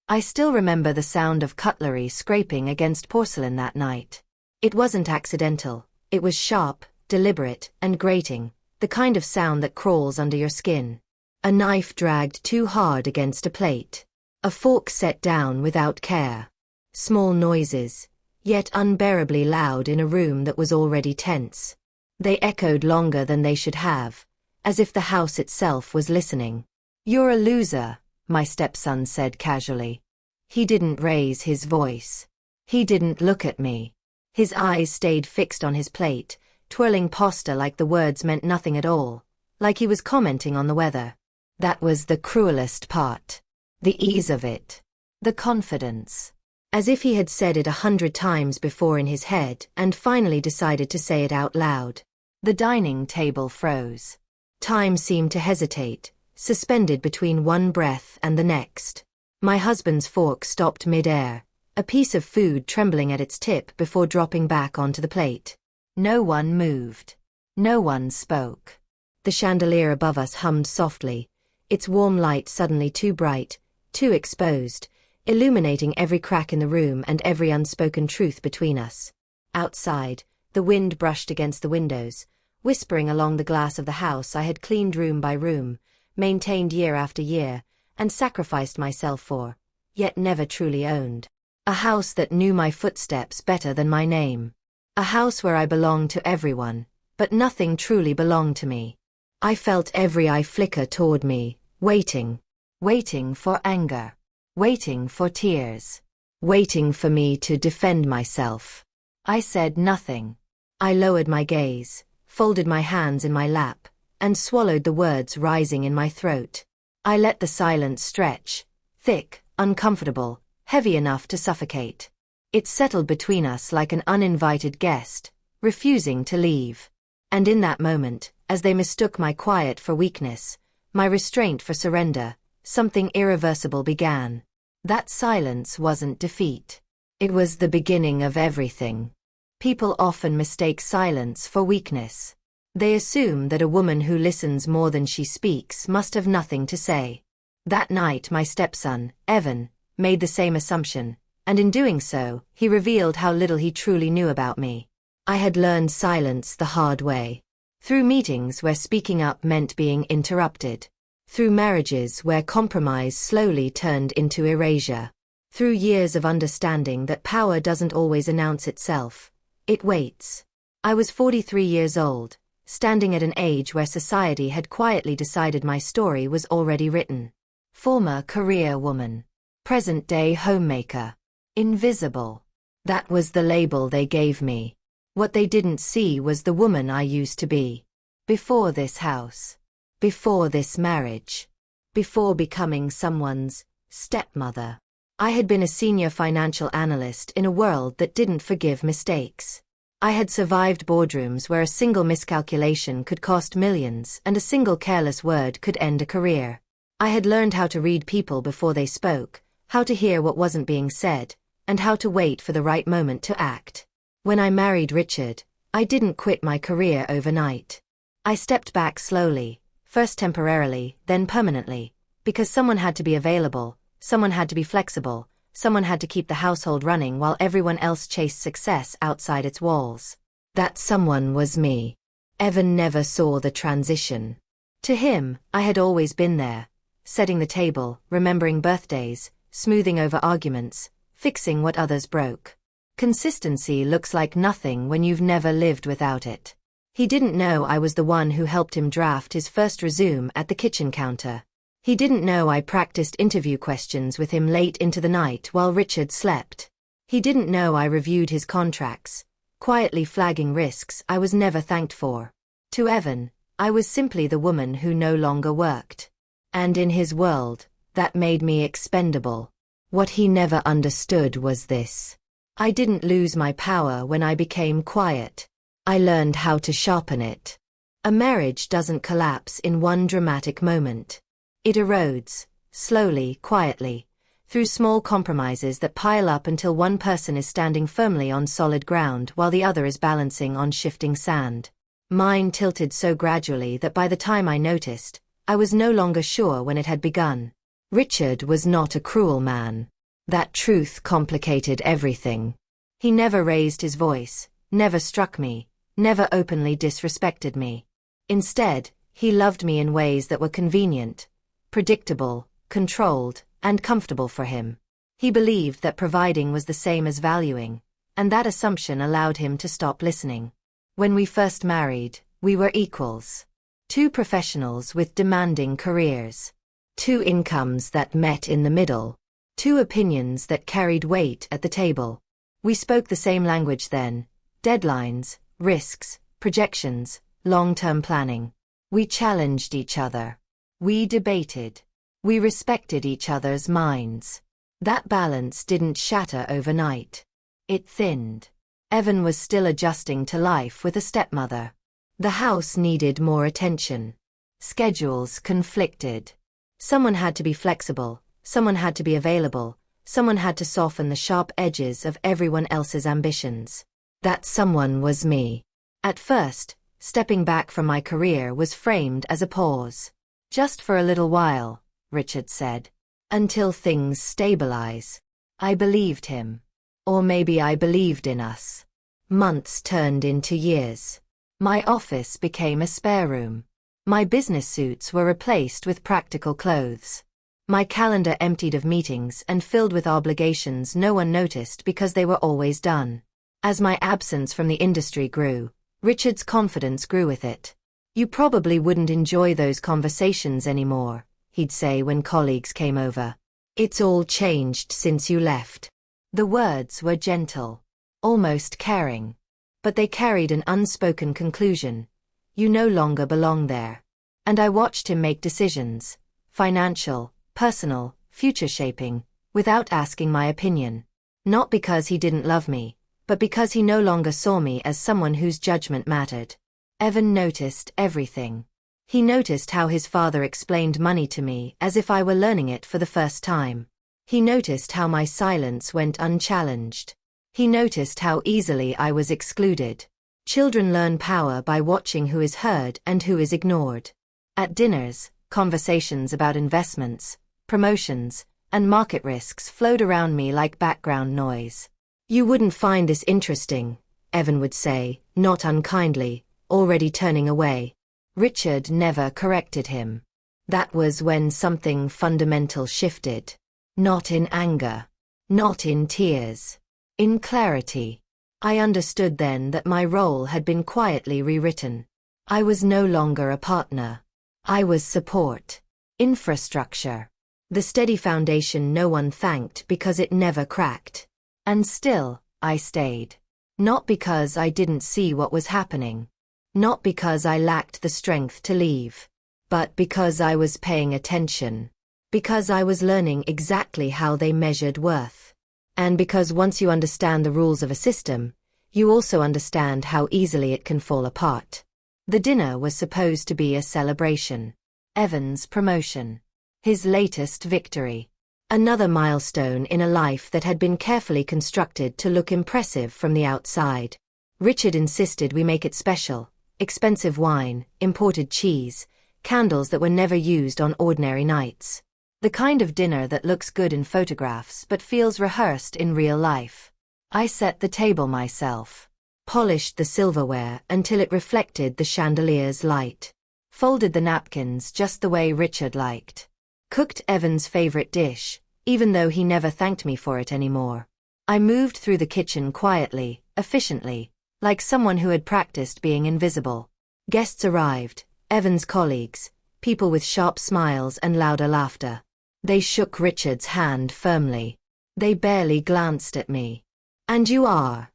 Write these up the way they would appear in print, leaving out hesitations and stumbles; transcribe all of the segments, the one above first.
I still remember the sound of cutlery scraping against porcelain that night. It wasn't accidental, it was sharp, deliberate, and grating, the kind of sound that crawls under your skin. A knife dragged too hard against a plate. A fork set down without care. Small noises, yet unbearably loud in a room that was already tense. They echoed longer than they should have, as if the house itself was listening. "You're a loser," my stepson said casually. He didn't raise his voice. He didn't look at me. His eyes stayed fixed on his plate, twirling pasta like the words meant nothing at all, like he was commenting on the weather. That was the cruelest part. The ease of it. The confidence. As if he had said it 100 times before in his head and finally decided to say it out loud. The dining table froze. Time seemed to hesitate, suspended between one breath and the next. My husband's fork stopped mid-air, a piece of food trembling at its tip before dropping back onto the plate. No one moved. No one spoke. The chandelier above us hummed softly, its warm light suddenly too bright, too exposed, illuminating every crack in the room and every unspoken truth between us. Outside, the wind brushed against the windows, whispering along the glass of the house I had cleaned room by room, maintained year after year, and sacrificed myself for, yet never truly owned. A house that knew my footsteps better than my name. A house where I belonged to everyone, but nothing truly belonged to me. I felt every eye flicker toward me, waiting. Waiting for anger. Waiting for tears. Waiting for me to defend myself. I said nothing. I lowered my gaze, folded my hands in my lap, and swallowed the words rising in my throat. I let the silence stretch, thick, uncomfortable, heavy enough to suffocate. It settled between us like an uninvited guest, refusing to leave. And in that moment, as they mistook my quiet for weakness, my restraint for surrender, something irreversible began. That silence wasn't defeat. It was the beginning of everything. People often mistake silence for weakness. They assume that a woman who listens more than she speaks must have nothing to say. That night my stepson, Evan, made the same assumption, and in doing so, he revealed how little he truly knew about me. I had learned silence the hard way. Through meetings where speaking up meant being interrupted. Through marriages where compromise slowly turned into erasure. Through years of understanding that power doesn't always announce itself. It waits. I was 43 years old, standing at an age where society had quietly decided my story was already written. Former career woman. Present-day homemaker. Invisible. That was the label they gave me. What they didn't see was the woman I used to be. Before this house. Before this marriage. Before becoming someone's stepmother. I had been a senior financial analyst in a world that didn't forgive mistakes. I had survived boardrooms where a single miscalculation could cost millions and a single careless word could end a career. I had learned how to read people before they spoke, how to hear what wasn't being said, and how to wait for the right moment to act. When I married Richard, I didn't quit my career overnight. I stepped back slowly, first temporarily, then permanently, because someone had to be available, someone had to be flexible, someone had to keep the household running while everyone else chased success outside its walls. That someone was me. Evan never saw the transition. To him, I had always been there, setting the table, remembering birthdays, smoothing over arguments, fixing what others broke. Consistency looks like nothing when you've never lived without it. He didn't know I was the one who helped him draft his first resume at the kitchen counter. He didn't know I practiced interview questions with him late into the night while Richard slept. He didn't know I reviewed his contracts, quietly flagging risks I was never thanked for. To Evan, I was simply the woman who no longer worked. And in his world, that made me expendable. What he never understood was this. I didn't lose my power when I became quiet. I learned how to sharpen it. A marriage doesn't collapse in one dramatic moment. It erodes, slowly, quietly, through small compromises that pile up until one person is standing firmly on solid ground while the other is balancing on shifting sand. Mine tilted so gradually that by the time I noticed, I was no longer sure when it had begun. Richard was not a cruel man. That truth complicated everything. He never raised his voice, never struck me, never openly disrespected me. Instead, he loved me in ways that were convenient, predictable, controlled, and comfortable for him. He believed that providing was the same as valuing, and that assumption allowed him to stop listening. When we first married, we were equals. Two professionals with demanding careers. Two incomes that met in the middle. Two opinions that carried weight at the table. We spoke the same language then: deadlines, risks, projections, long-term planning. We challenged each other. We debated. We respected each other's minds. That balance didn't shatter overnight. It thinned. Evan was still adjusting to life with a stepmother. The house needed more attention. Schedules conflicted. Someone had to be flexible, someone had to be available, someone had to soften the sharp edges of everyone else's ambitions. That someone was me. At first, stepping back from my career was framed as a pause. Just for a little while, Richard said. Until things stabilize. I believed him. Or maybe I believed in us. Months turned into years. My office became a spare room. My business suits were replaced with practical clothes. My calendar emptied of meetings and filled with obligations no one noticed because they were always done. As my absence from the industry grew, Richard's confidence grew with it. You probably wouldn't enjoy those conversations anymore, he'd say when colleagues came over. It's all changed since you left. The words were gentle, almost caring. But they carried an unspoken conclusion. You no longer belong there. And I watched him make decisions, financial, personal, future-shaping, without asking my opinion. Not because he didn't love me, but because he no longer saw me as someone whose judgment mattered. Evan noticed everything. He noticed how his father explained money to me as if I were learning it for the first time. He noticed how my silence went unchallenged. He noticed how easily I was excluded. Children learn power by watching who is heard and who is ignored. At dinners, conversations about investments, promotions, and market risks flowed around me like background noise. You wouldn't find this interesting, Evan would say, not unkindly, already turning away. Richard never corrected him. That was when something fundamental shifted. Not in anger. Not in tears. In clarity. I understood then that my role had been quietly rewritten. I was no longer a partner. I was support. Infrastructure. The steady foundation no one thanked because it never cracked. And still, I stayed. Not because I didn't see what was happening. Not because I lacked the strength to leave. But because I was paying attention. Because I was learning exactly how they measured worth. And because once you understand the rules of a system, you also understand how easily it can fall apart. The dinner was supposed to be a celebration. Evan's promotion. His latest victory. Another milestone in a life that had been carefully constructed to look impressive from the outside. Richard insisted we make it special. Expensive wine, imported cheese, candles that were never used on ordinary nights. The kind of dinner that looks good in photographs but feels rehearsed in real life. I set the table myself. Polished the silverware until it reflected the chandelier's light. Folded the napkins just the way Richard liked. Cooked Evan's favorite dish, even though he never thanked me for it anymore. I moved through the kitchen quietly, efficiently, like someone who had practiced being invisible. Guests arrived, Evan's colleagues, people with sharp smiles and louder laughter. They shook Richard's hand firmly. They barely glanced at me. "And you are?"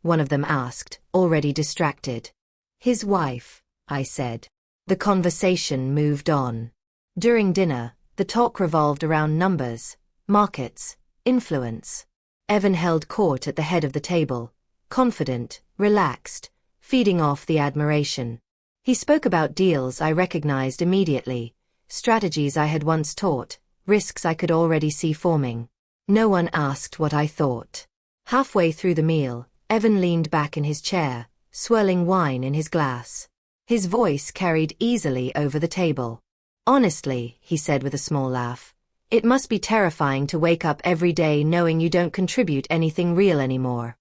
one of them asked, already distracted. "His wife," I said. The conversation moved on. During dinner, the talk revolved around numbers, markets, influence. Evan held court at the head of the table, confident, relaxed, feeding off the admiration. He spoke about deals I recognized immediately, strategies I had once taught, risks I could already see forming. No one asked what I thought. Halfway through the meal, Evan leaned back in his chair, swirling wine in his glass. His voice carried easily over the table. "Honestly," he said with a small laugh, It must be terrifying to wake up every day knowing you don't contribute anything real anymore.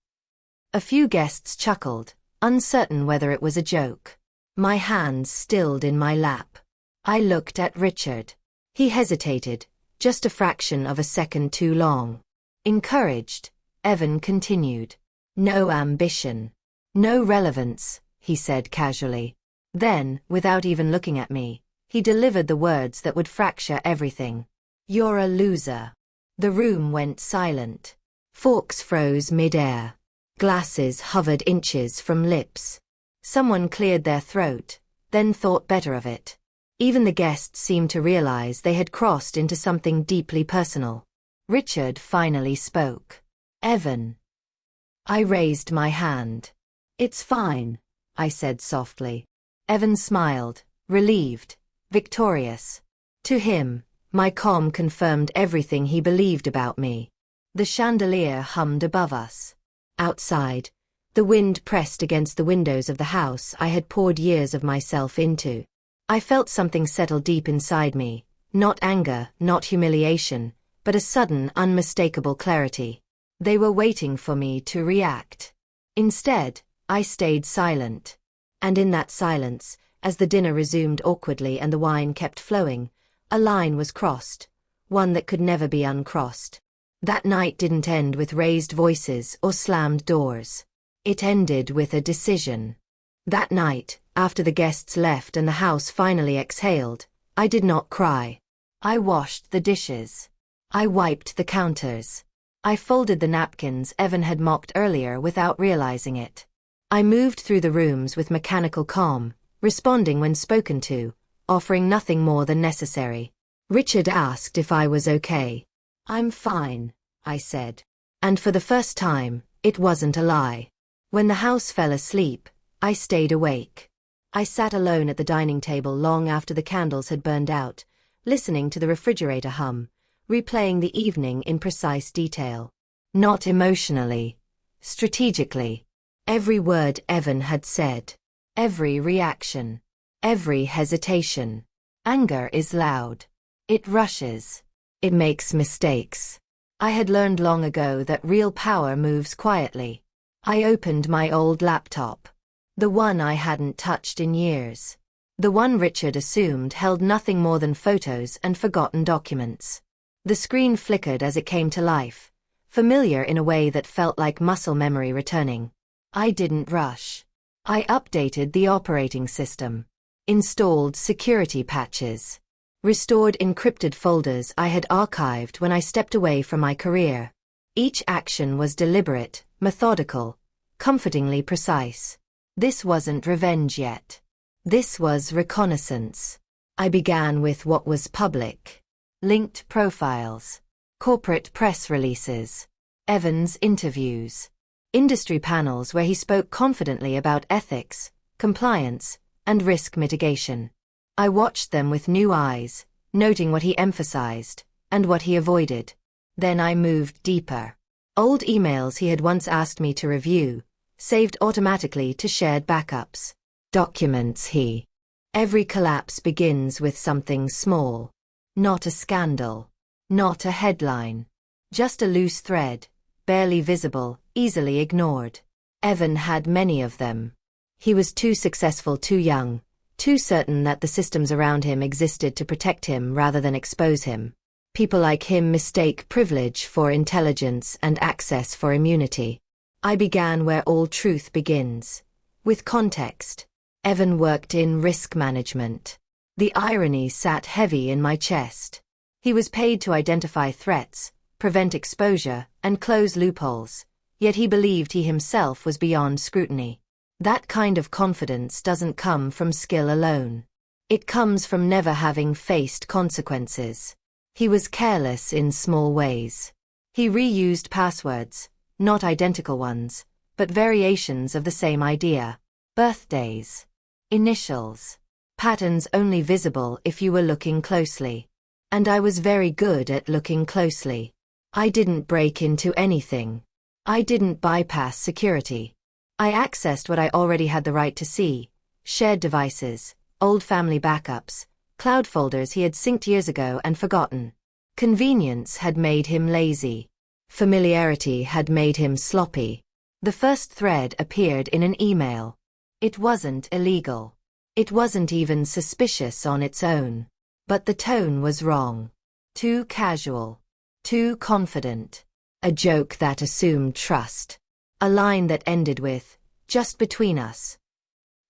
A few guests chuckled, uncertain whether it was a joke. My hands stilled in my lap. I looked at Richard. He hesitated, just a fraction of a second too long. Encouraged, Evan continued. No ambition. No relevance, he said casually. Then, without even looking at me, he delivered the words that would fracture everything. You're a loser. The room went silent. Forks froze mid-air. Glasses hovered inches from lips. Someone cleared their throat, then thought better of it. Even the guests seemed to realize they had crossed into something deeply personal. Richard finally spoke. Evan. I raised my hand. It's fine, I said softly. Evan smiled, relieved, victorious. To him, my calm confirmed everything he believed about me. The chandelier hummed above us. Outside, the wind pressed against the windows of the house I had poured years of myself into. I felt something settle deep inside me, not anger, not humiliation, but a sudden, unmistakable clarity. They were waiting for me to react. Instead, I stayed silent. And in that silence, as the dinner resumed awkwardly and the wine kept flowing, a line was crossed, one that could never be uncrossed. That night didn't end with raised voices or slammed doors. It ended with a decision. That night, after the guests left and the house finally exhaled, I did not cry. I washed the dishes. I wiped the counters. I folded the napkins Evan had mocked earlier without realizing it. I moved through the rooms with mechanical calm, responding when spoken to, offering nothing more than necessary. Richard asked if I was okay. I'm fine, I said. And for the first time, it wasn't a lie. When the house fell asleep, I stayed awake. I sat alone at the dining table long after the candles had burned out, listening to the refrigerator hum, replaying the evening in precise detail. Not emotionally, strategically. Every word Evan had said. Every reaction. Every hesitation. Anger is loud. It rushes. It makes mistakes. I had learned long ago that real power moves quietly. I opened my old laptop. The one I hadn't touched in years. The one Richard assumed held nothing more than photos and forgotten documents. The screen flickered as it came to life, familiar in a way that felt like muscle memory returning. I didn't rush. I updated the operating system. Installed security patches. Restored encrypted folders I had archived when I stepped away from my career. Each action was deliberate, methodical, comfortingly precise. This wasn't revenge yet. This was reconnaissance. I began with what was public. Linked profiles. Corporate press releases. Evan's interviews. Industry panels where he spoke confidently about ethics, compliance, and risk mitigation. I watched them with new eyes, noting what he emphasized, and what he avoided. Then I moved deeper. Old emails he had once asked me to review, saved automatically to shared backups. Documents he. Every collapse begins with something small. Not a scandal. Not a headline. Just a loose thread, barely visible, easily ignored. Evan had many of them. He was too successful too young, too certain that the systems around him existed to protect him rather than expose him. People like him mistake privilege for intelligence and access for immunity. I began where all truth begins. With context. Evan worked in risk management. The irony sat heavy in my chest. He was paid to identify threats, prevent exposure, and close loopholes, yet he believed he himself was beyond scrutiny. That kind of confidence doesn't come from skill alone. It comes from never having faced consequences. He was careless in small ways. He reused passwords, not identical ones, but variations of the same idea. Birthdays. Initials. Patterns only visible if you were looking closely. And I was very good at looking closely. I didn't break into anything. I didn't bypass security. I accessed what I already had the right to see. Shared devices, old family backups, cloud folders he had synced years ago and forgotten. Convenience had made him lazy. Familiarity had made him sloppy. The first thread appeared in an email. It wasn't illegal. It wasn't even suspicious on its own. But the tone was wrong. Too casual. Too confident. A joke that assumed trust. A line that ended with, "just between us."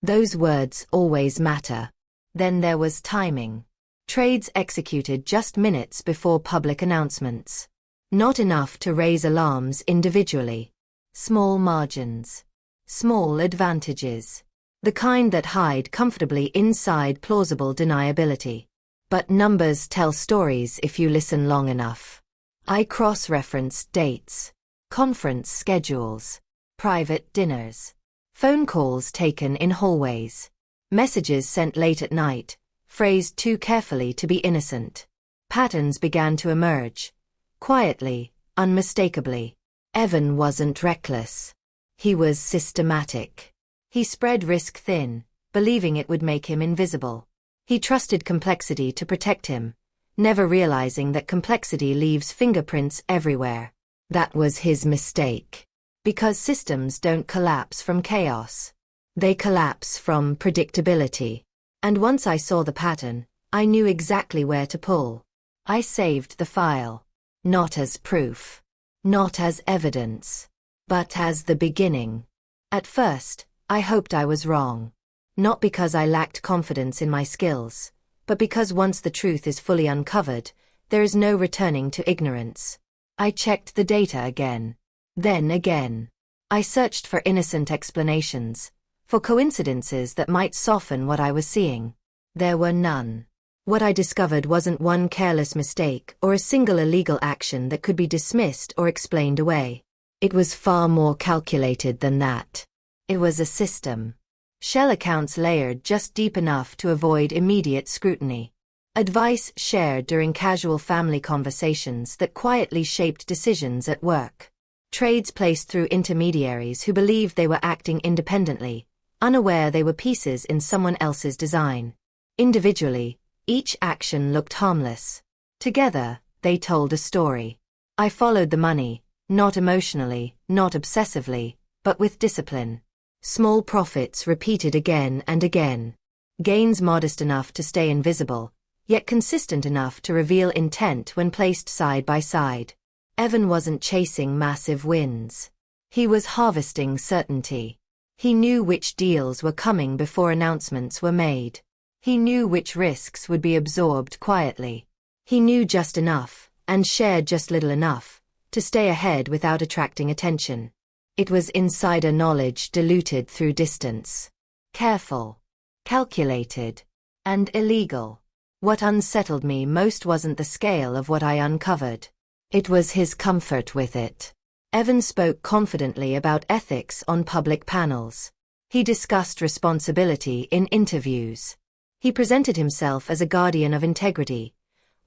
Those words always matter. Then there was timing. Trades executed just minutes before public announcements. Not enough to raise alarms individually. Small margins. Small advantages. The kind that hide comfortably inside plausible deniability. But numbers tell stories if you listen long enough. I cross-referenced dates, conference schedules, private dinners, phone calls taken in hallways, messages sent late at night, phrased too carefully to be innocent. Patterns began to emerge, quietly, unmistakably. Evan wasn't reckless. He was systematic. He spread risk thin, believing it would make him invisible. He trusted complexity to protect him, never realizing that complexity leaves fingerprints everywhere. That was his mistake. Because systems don't collapse from chaos. They collapse from predictability. And once I saw the pattern, I knew exactly where to pull. I saved the file. Not as proof. Not as evidence. But as the beginning. At first, I hoped I was wrong. Not because I lacked confidence in my skills, but because once the truth is fully uncovered, there is no returning to ignorance. I checked the data again. Then again. I searched for innocent explanations, for coincidences that might soften what I was seeing. There were none. What I discovered wasn't one careless mistake or a single illegal action that could be dismissed or explained away. It was far more calculated than that. It was a system. Shell accounts layered just deep enough to avoid immediate scrutiny. Advice shared during casual family conversations that quietly shaped decisions at work. Trades placed through intermediaries who believed they were acting independently, unaware they were pieces in someone else's design. Individually, each action looked harmless. Together, they told a story. I followed the money, not emotionally, not obsessively, but with discipline. Small profits repeated again and again. Gains modest enough to stay invisible, yet consistent enough to reveal intent when placed side by side. Evan wasn't chasing massive wins. He was harvesting certainty. He knew which deals were coming before announcements were made. He knew which risks would be absorbed quietly. He knew just enough, and shared just little enough, to stay ahead without attracting attention. It was insider knowledge diluted through distance. Careful, calculated, and illegal. What unsettled me most wasn't the scale of what I uncovered. It was his comfort with it. Evan spoke confidently about ethics on public panels. He discussed responsibility in interviews. He presented himself as a guardian of integrity,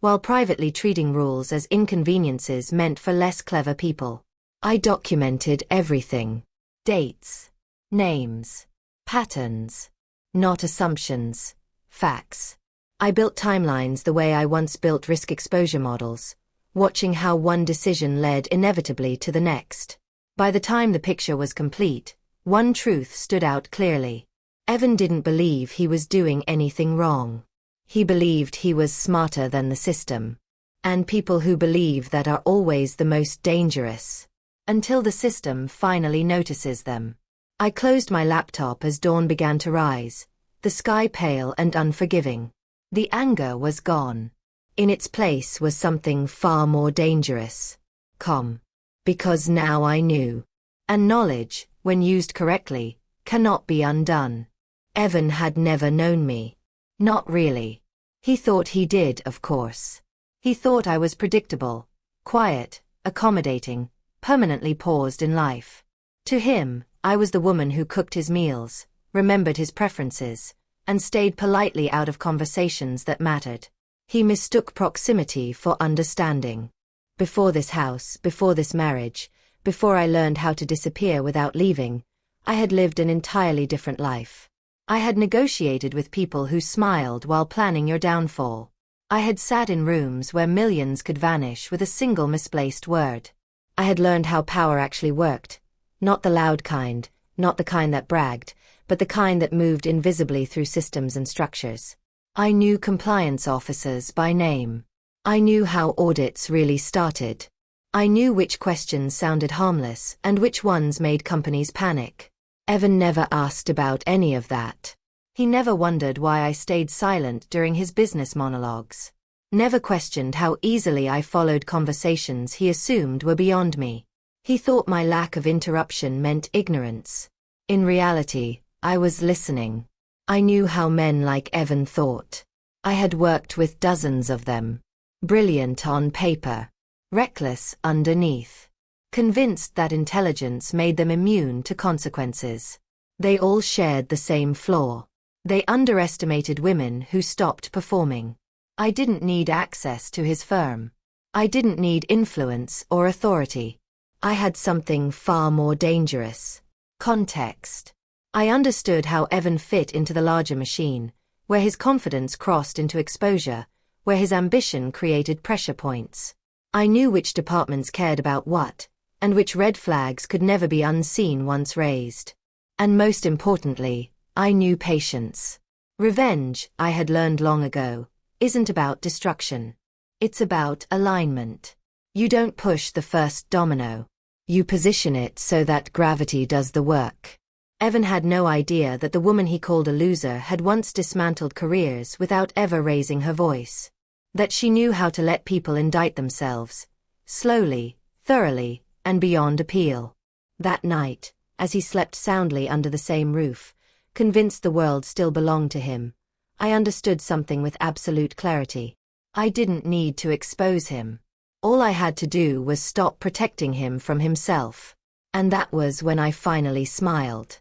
while privately treating rules as inconveniences meant for less clever people. I documented everything. Dates, names, patterns. Not assumptions, facts. I built timelines the way I once built risk exposure models, watching how one decision led inevitably to the next. By the time the picture was complete, one truth stood out clearly. Evan didn't believe he was doing anything wrong. He believed he was smarter than the system. And people who believe that are always the most dangerous. Until the system finally notices them. I closed my laptop as dawn began to rise, the sky pale and unforgiving. The anger was gone. In its place was something far more dangerous. Calm. Because now I knew. And knowledge, when used correctly, cannot be undone. Evan had never known me. Not really. He thought he did, of course. He thought I was predictable, quiet, accommodating, permanently paused in life. To him, I was the woman who cooked his meals, remembered his preferences, and stayed politely out of conversations that mattered. He mistook proximity for understanding. Before this house, before this marriage, before I learned how to disappear without leaving, I had lived an entirely different life. I had negotiated with people who smiled while planning your downfall. I had sat in rooms where millions could vanish with a single misplaced word. I had learned how power actually worked. Not the loud kind, not the kind that bragged, but the kind that moved invisibly through systems and structures. I knew compliance officers by name. I knew how audits really started. I knew which questions sounded harmless and which ones made companies panic. Evan never asked about any of that. He never wondered why I stayed silent during his business monologues. Never questioned how easily I followed conversations he assumed were beyond me. He thought my lack of interruption meant ignorance. In reality, I was listening. I knew how men like Evan thought. I had worked with dozens of them. Brilliant on paper. Reckless underneath. Convinced that intelligence made them immune to consequences. They all shared the same flaw. They underestimated women who stopped performing. I didn't need access to his firm. I didn't need influence or authority. I had something far more dangerous. Context. I understood how Evan fit into the larger machine, where his confidence crossed into exposure, where his ambition created pressure points. I knew which departments cared about what, and which red flags could never be unseen once raised. And most importantly, I knew patience. Revenge, I had learned long ago, isn't about destruction. It's about alignment. You don't push the first domino. You position it so that gravity does the work. Evan had no idea that the woman he called a loser had once dismantled careers without ever raising her voice. That she knew how to let people indict themselves, slowly, thoroughly, and beyond appeal. That night, as he slept soundly under the same roof, convinced the world still belonged to him, I understood something with absolute clarity. I didn't need to expose him. All I had to do was stop protecting him from himself. And that was when I finally smiled.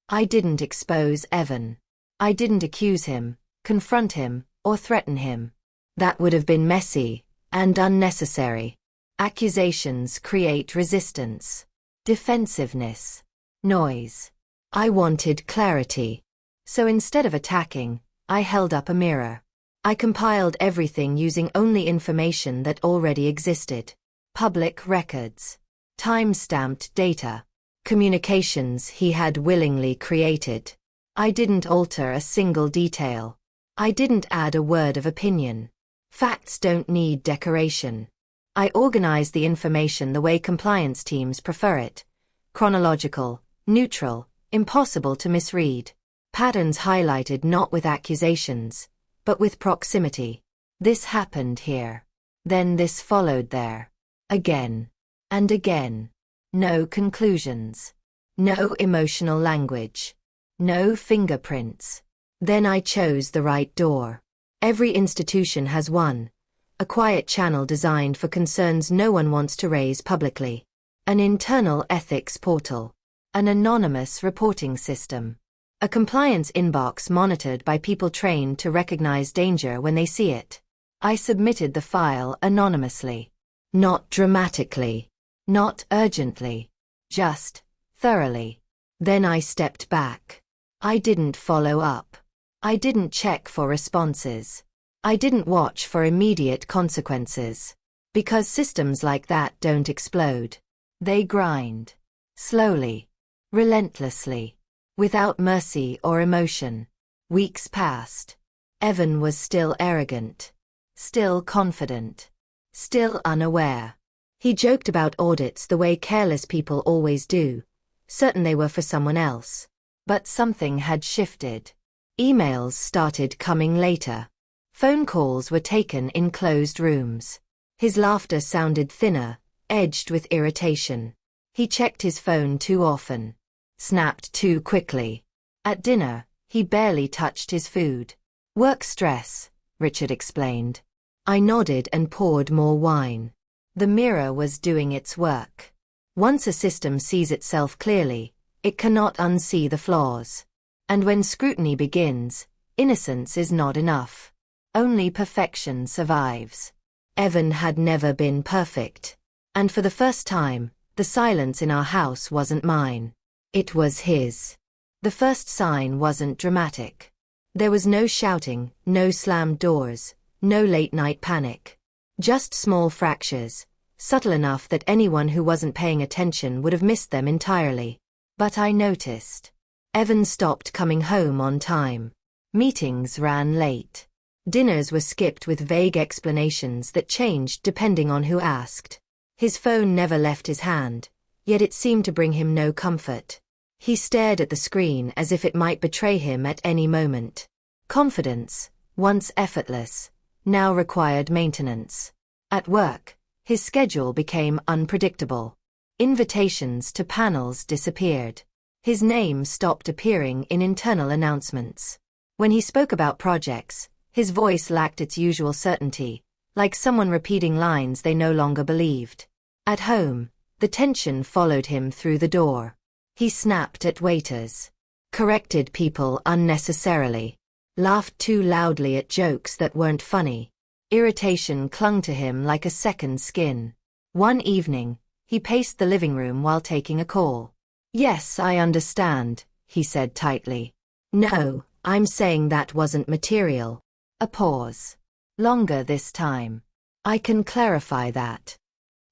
I didn't expose Evan. I didn't accuse him, confront him, or threaten him. That would have been messy and unnecessary. Accusations create resistance, defensiveness, noise. I wanted clarity. So instead of attacking, I held up a mirror. I compiled everything using only information that already existed. Public records. Time-stamped data. Communications he had willingly created. I didn't alter a single detail. I didn't add a word of opinion. Facts don't need decoration. I organized the information the way compliance teams prefer it. Chronological, neutral, impossible to misread. Patterns highlighted not with accusations, but with proximity. This happened here. Then this followed there. Again. And again. No conclusions. No emotional language. No fingerprints. Then I chose the right door. Every institution has one. A quiet channel designed for concerns no one wants to raise publicly. An internal ethics portal. An anonymous reporting system. A compliance inbox monitored by people trained to recognize danger when they see it. I submitted the file anonymously. Not dramatically. Not urgently. Just thoroughly. Then I stepped back. I didn't follow up. I didn't check for responses. I didn't watch for immediate consequences. Because systems like that don't explode. They grind. Slowly. Relentlessly. Without mercy or emotion. Weeks passed. Evan was still arrogant. Still confident. Still unaware. He joked about audits the way careless people always do, certain they were for someone else. But something had shifted. Emails started coming later. Phone calls were taken in closed rooms. His laughter sounded thinner, edged with irritation. He checked his phone too often. Snapped too quickly. At dinner, he barely touched his food. Work stress, Richard explained. I nodded and poured more wine. The mirror was doing its work. Once a system sees itself clearly, it cannot unsee the flaws. And when scrutiny begins, innocence is not enough. Only perfection survives. Evan had never been perfect. And for the first time, the silence in our house wasn't mine. It was his. The first sign wasn't dramatic. There was no shouting, no slammed doors, No late-night panic. Just small fractures, subtle enough that anyone who wasn't paying attention would have missed them entirely. But I noticed. Evan stopped coming home on time. Meetings ran late. Dinners were skipped with vague explanations that changed depending on who asked. His phone never left his hand, yet it seemed to bring him no comfort. He stared at the screen as if it might betray him at any moment. Confidence, once effortless, now required maintenance. At work, his schedule became unpredictable. Invitations to panels disappeared. His name stopped appearing in internal announcements. When he spoke about projects, his voice lacked its usual certainty, like someone repeating lines they no longer believed. At home, the tension followed him through the door. He snapped at waiters, corrected people unnecessarily, laughed too loudly at jokes that weren't funny. Irritation clung to him like a second skin. One evening, he paced the living room while taking a call. "Yes, I understand," he said tightly. "No, I'm saying that wasn't material." A pause. Longer this time. "I can clarify that."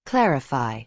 Clarify.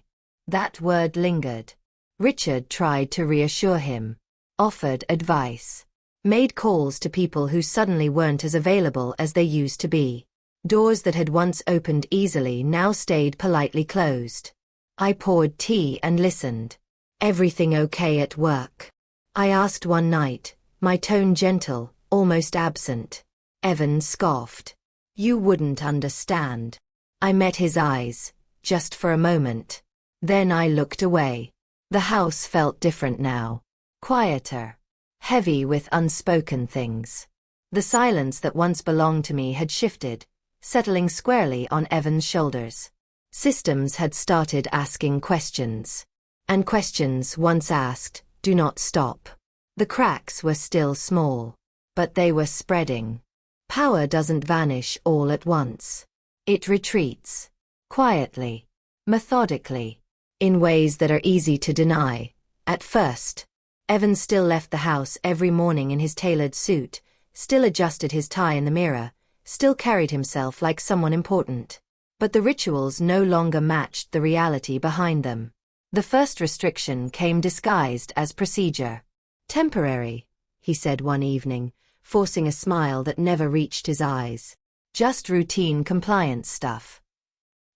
That word lingered. Richard tried to reassure him. Offered advice. Made calls to people who suddenly weren't as available as they used to be. Doors that had once opened easily now stayed politely closed. I poured tea and listened. "Everything okay at work?" I asked one night, my tone gentle, almost absent. Evan scoffed. "You wouldn't understand." I met his eyes, just for a moment. Then I looked away. The house felt different now. Quieter. Heavy with unspoken things. The silence that once belonged to me had shifted, settling squarely on Evan's shoulders. Systems had started asking questions. And questions once asked, do not stop. The cracks were still small, but they were spreading. Power doesn't vanish all at once. It retreats. Quietly. Methodically. In ways that are easy to deny. At first, Evan still left the house every morning in his tailored suit, still adjusted his tie in the mirror, still carried himself like someone important. But the rituals no longer matched the reality behind them. The first restriction came disguised as procedure. "Temporary," he said one evening, forcing a smile that never reached his eyes. "Just routine compliance stuff."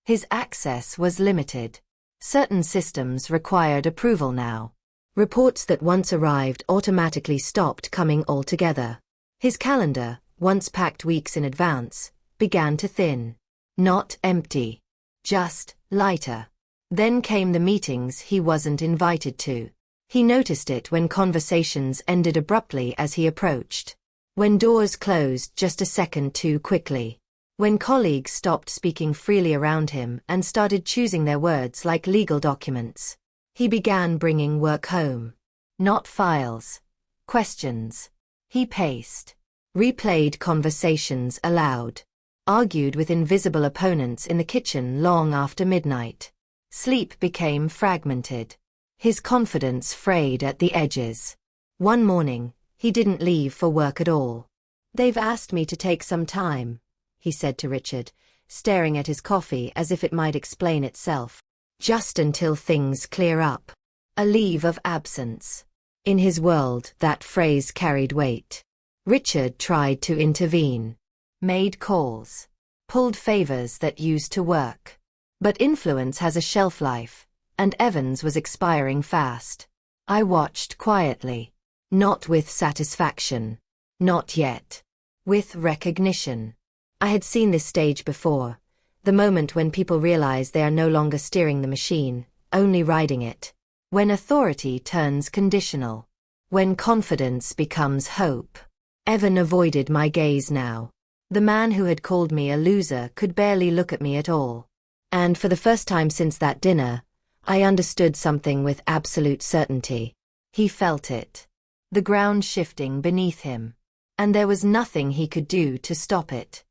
His access was limited. Certain systems required approval now. Reports that once arrived automatically stopped coming altogether. His calendar, once packed weeks in advance, began to thin. Not empty. Just lighter. Then came the meetings he wasn't invited to. He noticed it when conversations ended abruptly as he approached. When doors closed just a second too quickly. When colleagues stopped speaking freely around him and started choosing their words like legal documents. He began bringing work home. Not files. Questions. He paced. Replayed conversations aloud. Argued with invisible opponents in the kitchen long after midnight. Sleep became fragmented. His confidence frayed at the edges. One morning, he didn't leave for work at all. "They've asked me to take some time," he said to Richard, staring at his coffee as if it might explain itself. "Just until things clear up." A leave of absence. In his world, that phrase carried weight. Richard tried to intervene. Made calls. Pulled favors that used to work. But influence has a shelf life, and Evans was expiring fast. I watched quietly. Not with satisfaction. Not yet. With recognition. I had seen this stage before. The moment when people realize they are no longer steering the machine, only riding it. When authority turns conditional. When confidence becomes hope. Evan avoided my gaze now. The man who had called me a loser could barely look at me at all. And for the first time since that dinner, I understood something with absolute certainty. He felt it. The ground shifting beneath him. And there was nothing he could do to stop it.